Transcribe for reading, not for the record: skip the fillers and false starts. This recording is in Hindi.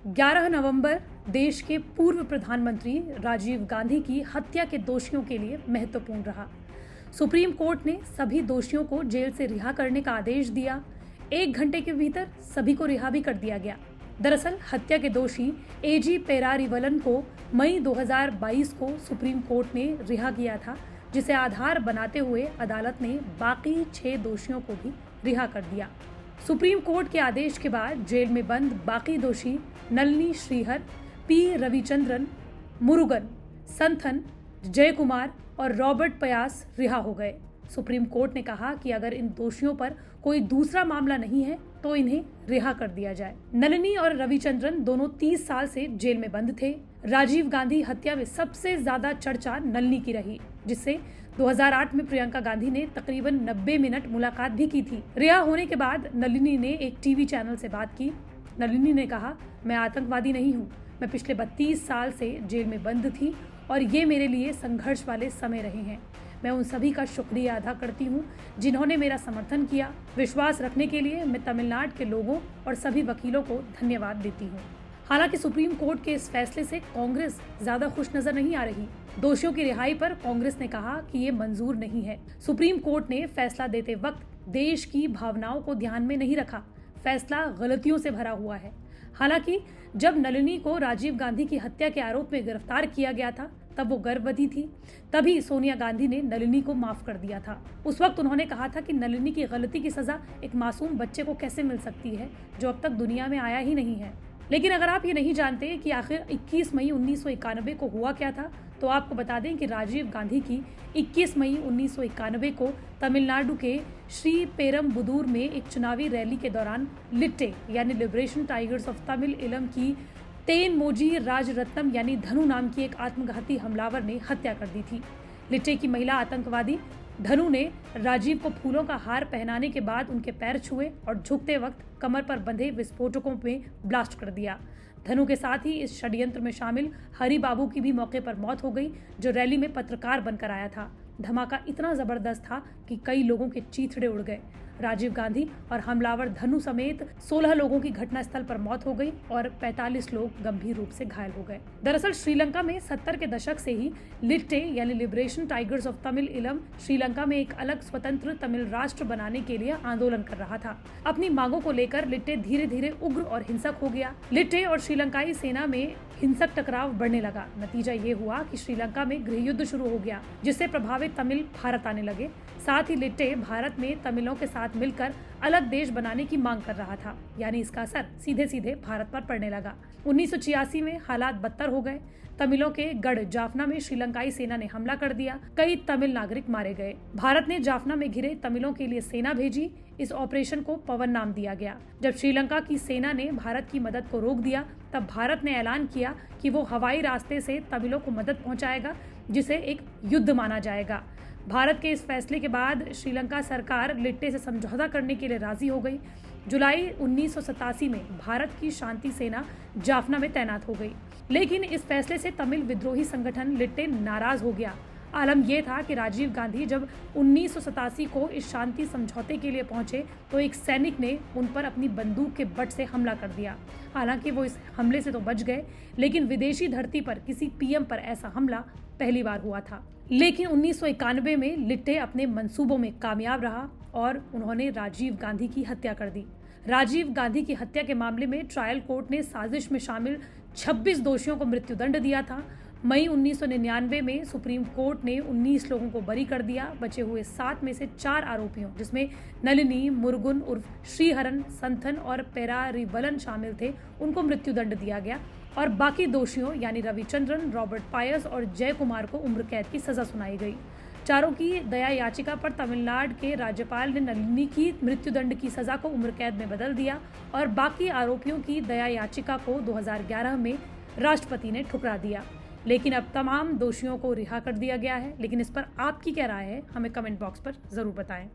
11 नवंबर देश के पूर्व प्रधानमंत्री राजीव गांधी की हत्या के दोषियों के लिए महत्वपूर्ण रहा। सुप्रीम कोर्ट ने सभी दोषियों को जेल से रिहा करने का आदेश दिया। 1 घंटे के भीतर सभी को रिहा भी कर दिया गया। दरअसल हत्या के दोषी एजी पेरारीवलन को मई 2022 को सुप्रीम कोर्ट ने रिहा किया था, जिसे आधार बनाते हुए अदालत ने बाकी 6 दोषियों को भी रिहा कर दिया। सुप्रीम कोर्ट के आदेश के बाद जेल में बंद बाकी दोषी नलिनी श्रीहर, पी रविचंद्रन, मुरुगन, संथन, जय कुमार और रॉबर्ट पयास रिहा हो गए। सुप्रीम कोर्ट ने कहा कि अगर इन दोषियों पर कोई दूसरा मामला नहीं है तो इन्हें रिहा कर दिया जाए। नलिनी और रविचंद्रन दोनों 30 साल से जेल में बंद थे। राजीव गांधी हत्या में सबसे ज्यादा चर्चा नलिनी की रही, जिससे 2008 में प्रियंका गांधी ने तकरीबन 90 मिनट मुलाकात भी की थी। रिहा होने के बाद नलिनी ने एक टीवी चैनल से बात की। नलिनी ने कहा, मैं आतंकवादी नहीं हूँ। मैं पिछले 32 साल से जेल में बंद थी और ये मेरे लिए संघर्ष वाले समय रहे हैं। मैं उन सभी का शुक्रिया अदा करती हूँ जिन्होंने मेरा समर्थन किया। विश्वास रखने के लिए मैं तमिलनाडु के लोगों और सभी वकीलों को धन्यवाद देती हूँ। हालांकि सुप्रीम कोर्ट के इस फैसले से कांग्रेस ज्यादा खुश नजर नहीं आ रही। दोषियों की रिहाई पर कांग्रेस ने कहा कि ये मंजूर नहीं है। सुप्रीम कोर्ट ने फैसला देते वक्त देश की भावनाओं को ध्यान में नहीं रखा। फैसला गलतियों से भरा हुआ है। हालांकि जब नलिनी को राजीव गांधी की हत्या के आरोप में गिरफ्तार किया गया था तब वो गर्भवती थी। तभी सोनिया गांधी ने नलिनी को माफ कर दिया था। उस वक्त उन्होंने कहा था कि नलिनी की गलती की सजा एक मासूम बच्चे को कैसे मिल सकती है जो अब तक दुनिया में आया ही नहीं है। लेकिन अगर आप ये नहीं जानते कि आखिर 21 मई 1991 को हुआ क्या था, तो आपको बता दें कि राजीव गांधी की 21 मई 1991 को तमिलनाडु के श्री पेरम्बुदूर में एक चुनावी रैली के दौरान लिट्टे यानी लिबरेशन टाइगर्स ऑफ तमिल इलम की तेनमोजी राजरत्नम यानी धनु नाम की एक आत्मघाती हमलावर ने हत्या कर दी थी। लिट्टे की महिला आतंकवादी धनु ने राजीव को फूलों का हार पहनाने के बाद उनके पैर छुए और झुकते वक्त कमर पर बंधे विस्फोटकों में ब्लास्ट कर दिया। धनु के साथ ही इस षड्यंत्र में शामिल हरि बाबू की भी मौके पर मौत हो गई, जो रैली में पत्रकार बनकर आया था। धमाका इतना जबरदस्त था कि कई लोगों के चीथड़े उड़ गए। राजीव गांधी और हमलावर धनु समेत 16 लोगों की घटनास्थल पर मौत हो गई और 45 लोग गंभीर रूप से घायल हो गए। दरअसल श्रीलंका में 70 के दशक से ही लिट्टे यानी लिबरेशन टाइगर्स ऑफ तमिल इलम श्रीलंका में एक अलग स्वतंत्र तमिल राष्ट्र बनाने के लिए आंदोलन कर रहा था। अपनी मांगों को लेकर लिट्टे धीरे धीरे उग्र और हिंसक हो गया। लिट्टे और श्रीलंकाई सेना में हिंसक टकराव बढ़ने लगा। नतीजा ये हुआ कि श्रीलंका में गृह युद्ध शुरू हो गया, जिससे प्रभावित तमिल भारत आने लगे। साथ ही लिट्टे भारत में तमिलों के साथ मिलकर अलग देश बनाने की मांग कर रहा था, यानी इसका असर सीधे सीधे भारत पर पड़ने लगा। 1986 में हालात बदतर हो गए। तमिलों के गढ़ जाफना में श्रीलंकाई सेना ने हमला कर दिया। कई तमिल नागरिक मारे गए। भारत ने जाफना में घिरे तमिलों के लिए सेना भेजी। इस ऑपरेशन को पवन नाम दिया गया। जब श्रीलंका की सेना ने भारत की मदद को रोक दिया, तब भारत ने ऐलान किया कि वो हवाई रास्ते से तमिलों को मदद पहुंचाएगा, जिसे एक युद्ध माना जाएगा। भारत के इस फैसले के बाद श्रीलंका सरकार लिट्टे से समझौता करने के लिए राजी हो गई। जुलाई 1987 में भारत की शांति सेना जाफना में तैनात हो गई। लेकिन इस फैसले से तमिल विद्रोही संगठन लिट्टे नाराज हो गया। आलम यह था कि राजीव गांधी जब 1987 को इस शांति समझौते के लिए पहुंचे तो एक सैनिक ने उन पर अपनी बंदूक के बट से हमला कर दिया। हालांकि वो इस हमले से तो बच गए, लेकिन विदेशी धरती पर किसी पीएम पर ऐसा हमला पहली बार हुआ था। लेकिन 1991 में लिट्टे अपने मंसूबों में कामयाब रहा और उन्होंने राजीव गांधी की हत्या कर दी। राजीव गांधी की हत्या के मामले में ट्रायल कोर्ट ने साजिश में शामिल 26 दोषियों को मृत्युदंड दिया था। मई 1999 में सुप्रीम कोर्ट ने 19 लोगों को बरी कर दिया। बचे हुए 7 में से 4 आरोपियों, जिसमें नलिनी, मुरुगन उर्फ श्रीहरन, संथन और पेरारीवलन शामिल थे, उनको मृत्युदंड दिया गया और बाकी दोषियों यानी रविचंद्रन, रॉबर्ट पायस और जय कुमार को उम्र कैद की सजा सुनाई गई। चारों की दया याचिका पर तमिलनाडु के राज्यपाल ने नलिनी की मृत्युदंड की सजा को उम्र कैद में बदल दिया और बाकी आरोपियों की दया याचिका को 2011 में राष्ट्रपति ने ठुकरा दिया। लेकिन अब तमाम दोषियों को रिहा कर दिया गया है। लेकिन इस पर आपकी क्या राय है, हमें कमेंट बॉक्स पर जरूर बताएं।